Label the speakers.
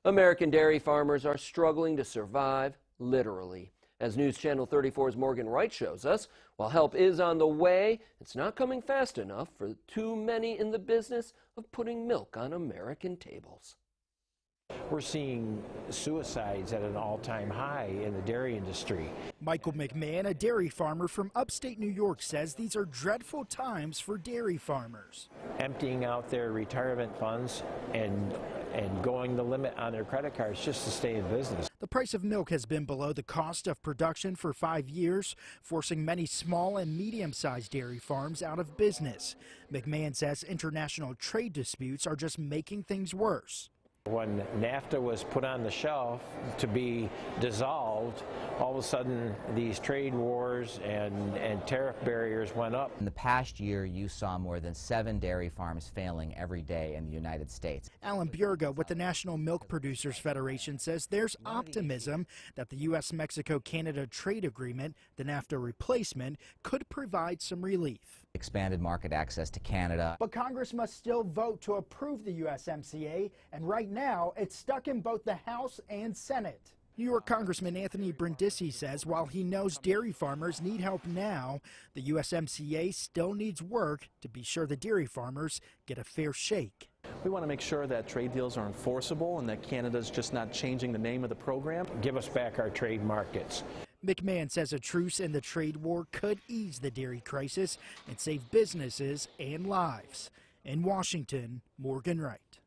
Speaker 1: American dairy farmers are struggling to survive, literally. As News Channel 34's Morgan Wright shows us, while help is on the way, it's not coming fast enough for too many in the business of putting milk on American tables.
Speaker 2: We're seeing suicides at an all-time high in the dairy industry.
Speaker 3: Michael McMahon, a dairy farmer from upstate New York, says these are dreadful times for dairy farmers.
Speaker 2: Emptying out their retirement funds and going the limit on their credit cards just to stay in business.
Speaker 3: The price of milk has been below the cost of production for 5 years, forcing many small and medium-sized dairy farms out of business. McMahon says international trade disputes are just making things worse.
Speaker 2: When NAFTA was put on the shelf to be dissolved, all of a sudden these trade wars and tariff barriers went up.
Speaker 4: In the past year, you saw more than 7 dairy farms failing every day in the United States.
Speaker 3: Alan Burga with the National Milk Producers Federation says there's optimism that the U.S.-Mexico-Canada trade agreement, the NAFTA replacement, could provide some relief.
Speaker 4: Expanded market access to Canada.
Speaker 3: But Congress must still vote to approve the USMCA, and right now it's stuck in both the House and Senate. New York Congressman Anthony Brindisi says while he knows dairy farmers need help now, the USMCA still needs work to be sure the dairy farmers get a fair shake.
Speaker 5: We want to make sure that trade deals are enforceable and that Canada's just not changing the name of the program.
Speaker 2: Give us back our trade markets.
Speaker 3: McMahon says a truce in the trade war could ease the dairy crisis and save businesses and lives. In Washington, Morgan Wright.